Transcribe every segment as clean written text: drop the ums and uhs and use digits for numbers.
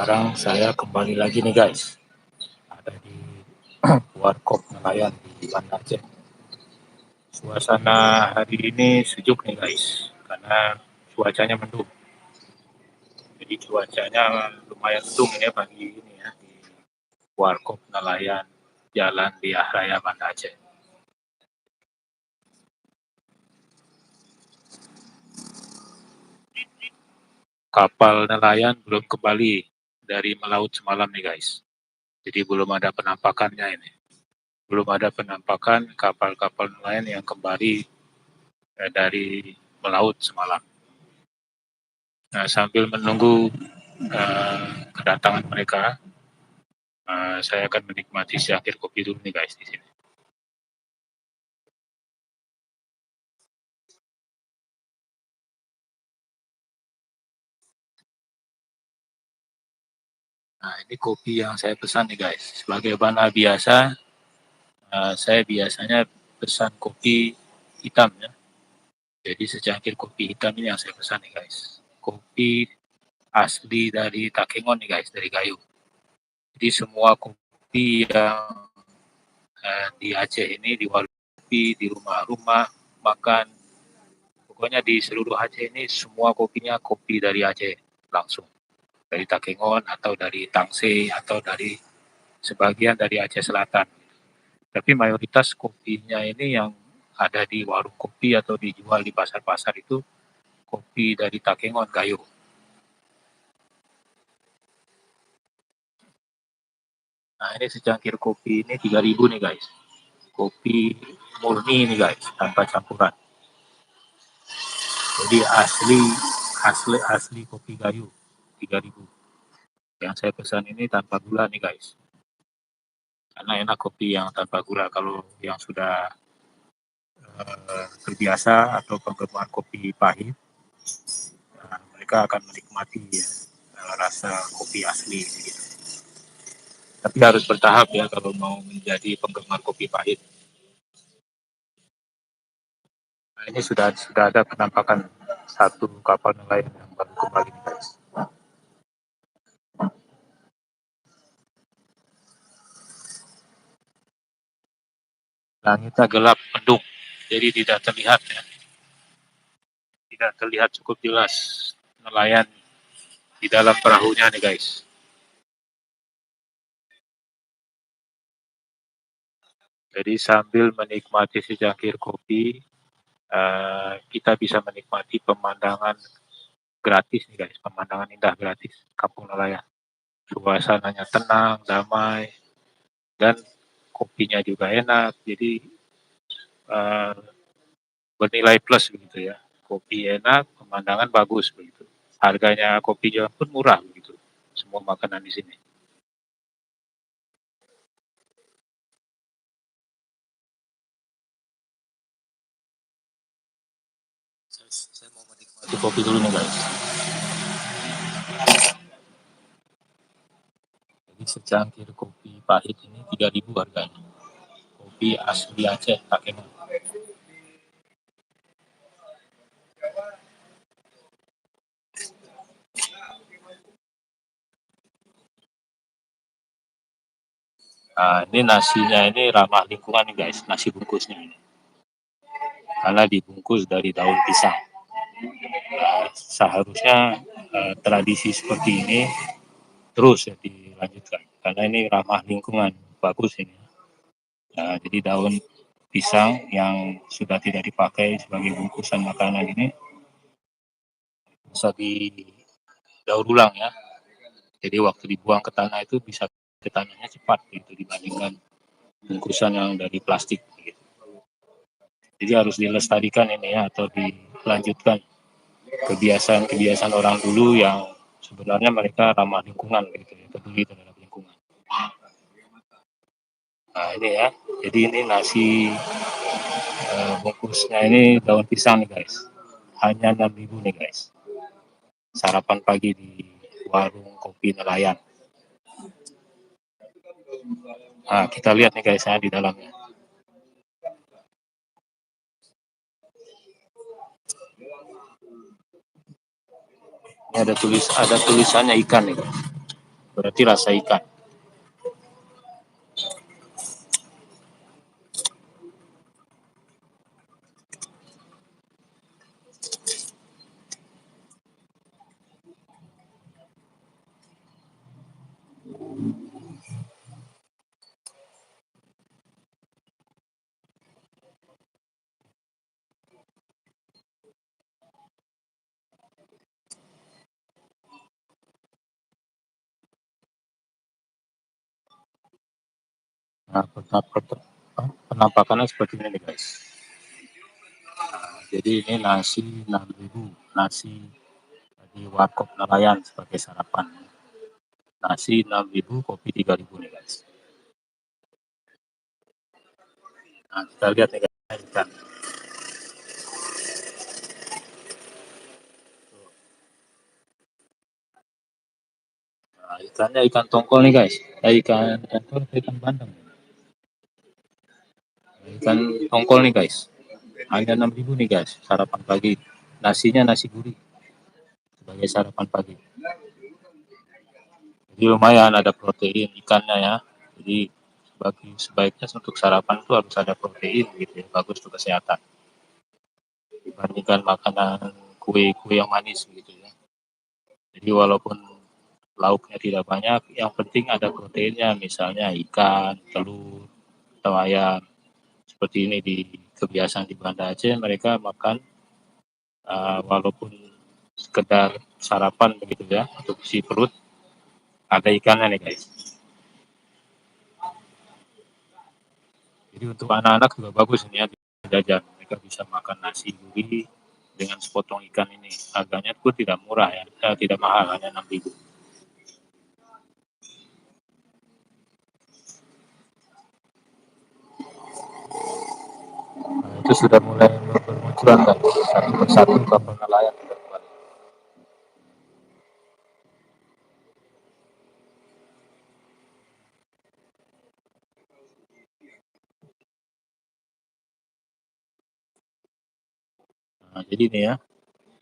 Sekarang saya kembali lagi nih guys, ada di Warkop Nelayan di Banda Aceh. Suasana hari ini sejuk nih guys, karena cuacanya mendung. Jadi cuacanya lumayan mendung ya pagi ini ya di Warkop Nelayan Jalan Diah Raya Banda Aceh. Kapal nelayan belum kembali dari melaut semalam nih guys. Jadi belum ada penampakannya ini. Belum ada penampakan kapal-kapal nelayan yang kembali dari melaut semalam. Nah, sambil menunggu kedatangan mereka, saya akan menikmati secangkir kopi dulu nih guys di sini. Nah, ini kopi yang saya pesan nih guys. Sebagaimana biasa, saya biasanya pesan kopi hitam ya. Jadi secangkir kopi hitam ini yang saya pesan nih guys. Kopi asli dari Takengon nih guys, dari Gayo. Jadi semua kopi yang di Aceh ini, di warung kopi, di rumah-rumah makan, pokoknya di seluruh Aceh ini semua kopinya kopi dari Aceh langsung. Dari Takengon atau dari Tangse atau dari sebagian dari Aceh Selatan. Tapi mayoritas kopinya ini yang ada di warung kopi atau dijual di pasar-pasar itu kopi dari Takengon Gayo. Nah ini secangkir kopi ini 3.000 nih guys. Kopi murni nih guys, tanpa campuran. Jadi asli kopi Gayo 3.000. Yang saya pesan ini tanpa gula nih guys. Karena enak kopi yang tanpa gula. Kalau yang sudah terbiasa atau penggemar kopi pahit, mereka akan menikmati ya, rasa kopi asli gitu. Tapi harus bertahap ya kalau mau menjadi penggemar kopi pahit. Nah, ini sudah ada penampakan satu kapal nelayan yang baru kembali guys. Langitnya gelap mendung, jadi tidak terlihat ya. Tidak terlihat cukup jelas nelayan di dalam perahunya nih guys. Jadi sambil menikmati secangkir kopi, kita bisa menikmati pemandangan gratis nih guys, pemandangan indah gratis Kampung Nelayan. Suasananya tenang, damai, dan kopinya juga enak. Jadi uh, bernilai plus begitu ya. Kopi enak, pemandangan bagus begitu. Harganya kopi juga pun murah begitu. Semua makanan di sini. Saya mau menikmati kopi dulu nih guys. Jadi secangkir kopi pahit ini 3.000 harganya. Kopi asli Aceh, Takengon. Nah, ini nasinya ini ramah lingkungan nih guys, nasi bungkusnya ini. Karena dibungkus dari daun pisang. Seharusnya tradisi seperti ini terus ya dilanjutkan. Karena ini ramah lingkungan, bagus ini. Jadi daun pisang yang sudah tidak dipakai sebagai bungkusan makanan ini bisa didaur ulang ya. Jadi waktu dibuang ke tanah itu bisa ke tanahnya cepat gitu dibandingkan bungkusan yang dari plastik gitu. Jadi harus dilestarikan ini ya atau dilanjutkan kebiasaan-kebiasaan orang dulu yang sebenarnya mereka ramah lingkungan gitu ya, peduli terhadap lingkungan. Nah ini ya, jadi ini nasi bungkusnya ini daun pisang nih guys, hanya 6.000 nih guys. Sarapan pagi di warung kopi nelayan. Nah kita lihat nih guys ya di dalamnya. Ini ada tulisannya ikan nih guys. berarti rasa ikan. Nah, penampakannya seperti ini nih guys. Jadi ini nasi 6.000, nasi di warkop nelayan sebagai sarapan. Nasi 6.000, kopi 3.000 nih guys. Nah, kita lihat nih guys, ikan. Nah, ikannya ikan tongkol nih guys. Ikan bandeng. Ikan tongkol nih guys. Hanya 6.000 nih guys, sarapan pagi. Nasinya nasi gurih sebagai sarapan pagi. Jadi lumayan ada protein ikannya ya. Jadi sebaiknya untuk sarapan itu harus ada protein gitu ya, bagus untuk kesehatan. Dibandingkan makanan kue-kue yang manis gitu ya. Jadi walaupun lauknya tidak banyak, yang penting ada proteinnya, misalnya ikan, telur, atau ayam. Seperti ini di kebiasaan di Banda Aceh mereka makan walaupun sekedar sarapan begitu ya untuk isi perut, ada ikannya nih guys. Jadi untuk anak-anak juga bagus ini ya jajan, mereka bisa makan nasi gurih dengan sepotong ikan ini. Harganya pun tidak murah ya, tidak mahal, hanya 6.000. Nah, itu sudah mulai bermunculan kan satu persatu kapal nelayan sudah mulai. Nah, jadi ini ya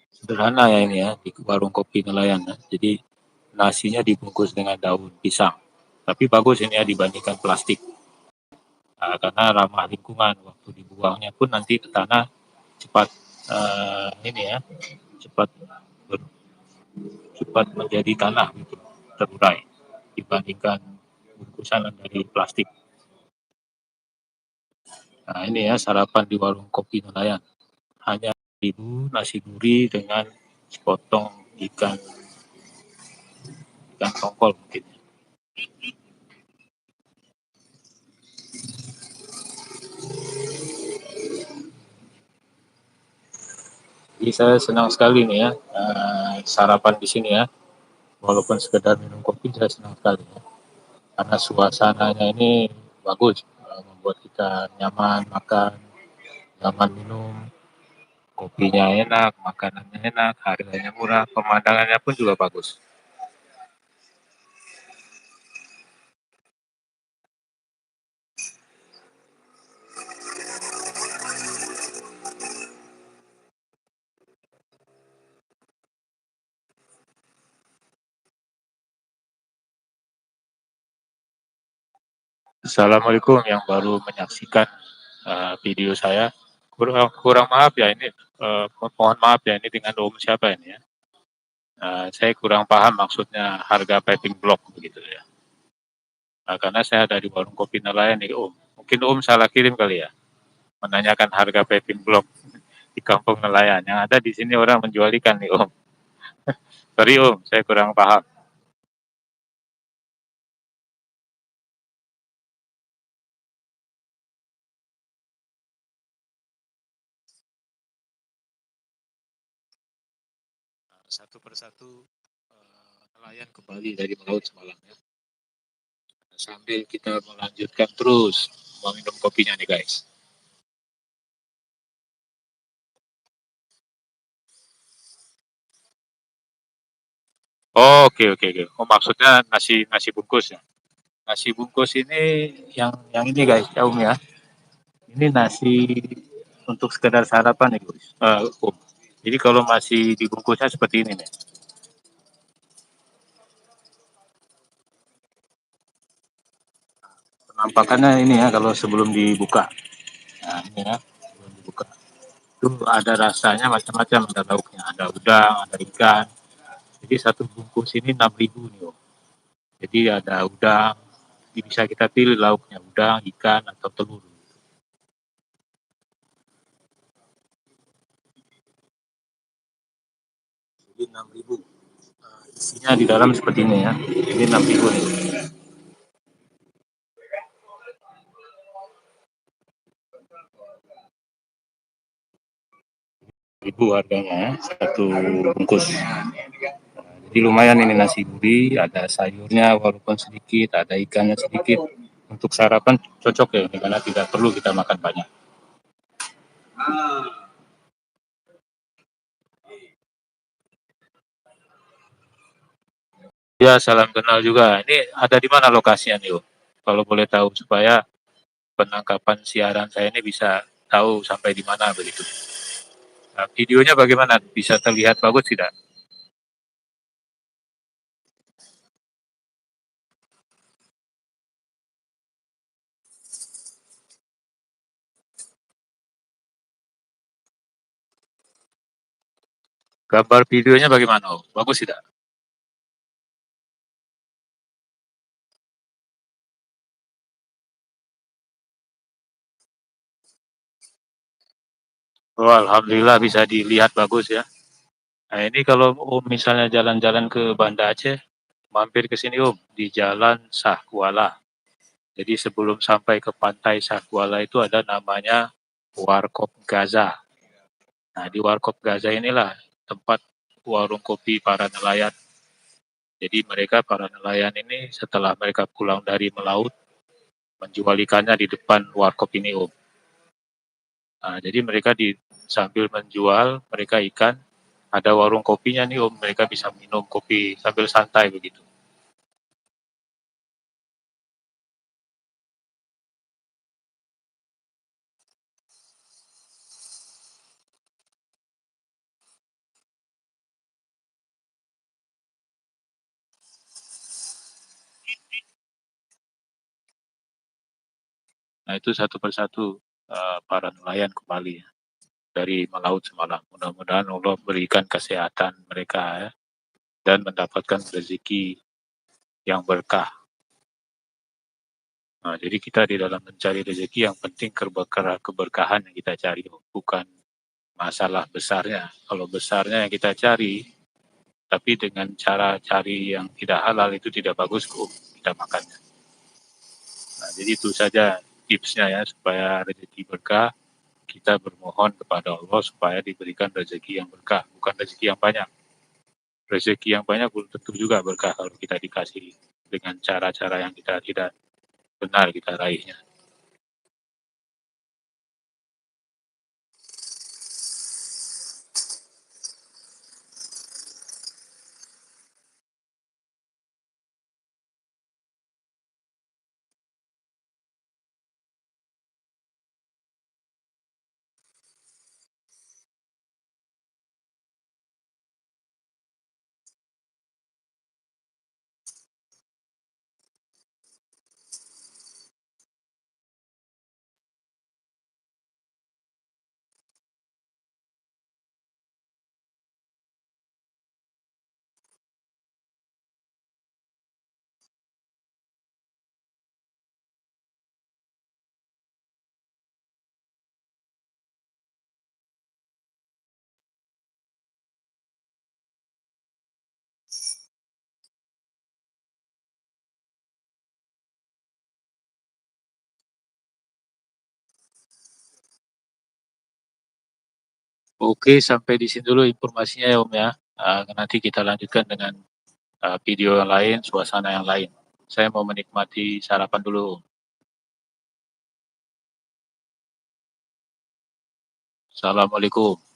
sederhana ya ini ya di warung kopi nelayan ya. Jadi nasinya dibungkus dengan daun pisang. Tapi bagus ini ya dibandingkan plastik. Karena ramah lingkungan, waktu dibuangnya pun nanti ke tanah cepat ini ya cepat ber- cepat menjadi tanah gitu, terurai dibandingkan bungkusan dari plastik. Nah ini ya sarapan di warung kopi nelayan, hanya ribu nasi gurih dengan sepotong ikan ikan tongkol mungkin. Jadi saya senang sekali nih ya sarapan di sini ya, walaupun sekedar minum kopi saya senang sekali ya. Karena suasananya ini bagus, membuat kita nyaman makan, nyaman minum, kopinya enak, makanannya enak, harganya murah, pemandangannya pun juga bagus. Assalamualaikum yang baru menyaksikan video saya. Kurang maaf ya ini, mohon maaf ya ini dengan Om siapa ini ya. Saya kurang paham maksudnya harga piping block begitu ya. Karena saya dari warung kopi nelayan nih Om. Mungkin Om salah kirim kali ya, menanyakan harga piping block di kampung nelayan. Yang ada di sini orang menjual ikan nih Om. Sorry Om, saya kurang paham. Satu persatu nelayan kembali dari melaut semalam ya. Sambil kita melanjutkan terus meminum kopinya nih guys. Oh, oke oke oke. Oh, maksudnya nasi nasi bungkus ya. Nasi bungkus ini yang ini guys, ya Om ya. Ini nasi untuk sekedar sarapan ya guys. Om. Jadi kalau masih dibungkusnya seperti ini nih. Penampakannya ini ya kalau sebelum dibuka. Nah ini ya, sebelum dibuka. Itu ada rasanya macam-macam, ada lauknya, ada udang, ada ikan. Jadi satu bungkus ini 6.000 nih Om. Jadi ada udang, jadi bisa kita pilih lauknya, udang, ikan, atau telur. Jadi 6.000. Isinya di dalam seperti ini ya. Ini 6.000 nih. Ribu harganya ya, satu bungkus. Jadi lumayan ini nasi gurih, ada sayurnya walaupun sedikit, ada ikannya sedikit. Untuk sarapan cocok ya, karena tidak perlu kita makan banyak. Ya, salam kenal juga. Ini ada di mana lokasinya nih, Om? Kalau boleh tahu supaya penangkapan siaran saya ini bisa tahu sampai di mana begitu. Nah, videonya bagaimana? Bisa terlihat bagus tidak? Gambar videonya bagaimana, Om? Bagus tidak? Oh, alhamdulillah bisa dilihat bagus ya. Nah, ini kalau Om misalnya jalan-jalan ke Banda Aceh, mampir ke sini Om, di Jalan Sahkuala. Jadi sebelum sampai ke pantai Sahkuala itu ada namanya Warkop Gaza. Nah, di Warkop Gaza inilah tempat warung kopi para nelayan. Jadi mereka para nelayan ini setelah mereka pulang dari melaut, menjual ikannya di depan warkop ini Om. Nah, jadi mereka sambil menjual mereka ikan, ada warung kopinya nih Om, mereka bisa minum kopi sambil santai begitu. Nah, itu satu persatu para nelayan kembali ya, dari melaut semalam. Mudah-mudahan Allah berikan kesehatan mereka ya, dan mendapatkan rezeki yang berkah. Nah, jadi kita di dalam mencari rezeki yang penting keberkahan yang kita cari, bukan masalah besarnya. Kalau besarnya yang kita cari, tapi dengan cara cari yang tidak halal itu tidak bagus kok kita makannya. Nah, jadi itu saja tipsnya ya supaya rezeki berkah. Kita bermohon kepada Allah supaya diberikan rezeki yang berkah, bukan rezeki yang banyak. Rezeki yang banyak belum tentu juga berkah kalau kita dikasih dengan cara-cara yang kita tidak benar kita raihnya. Oke, sampai di sini dulu informasinya ya Om ya. Nanti kita lanjutkan dengan video yang lain, suasana yang lain. Saya mau menikmati sarapan dulu. Assalamualaikum.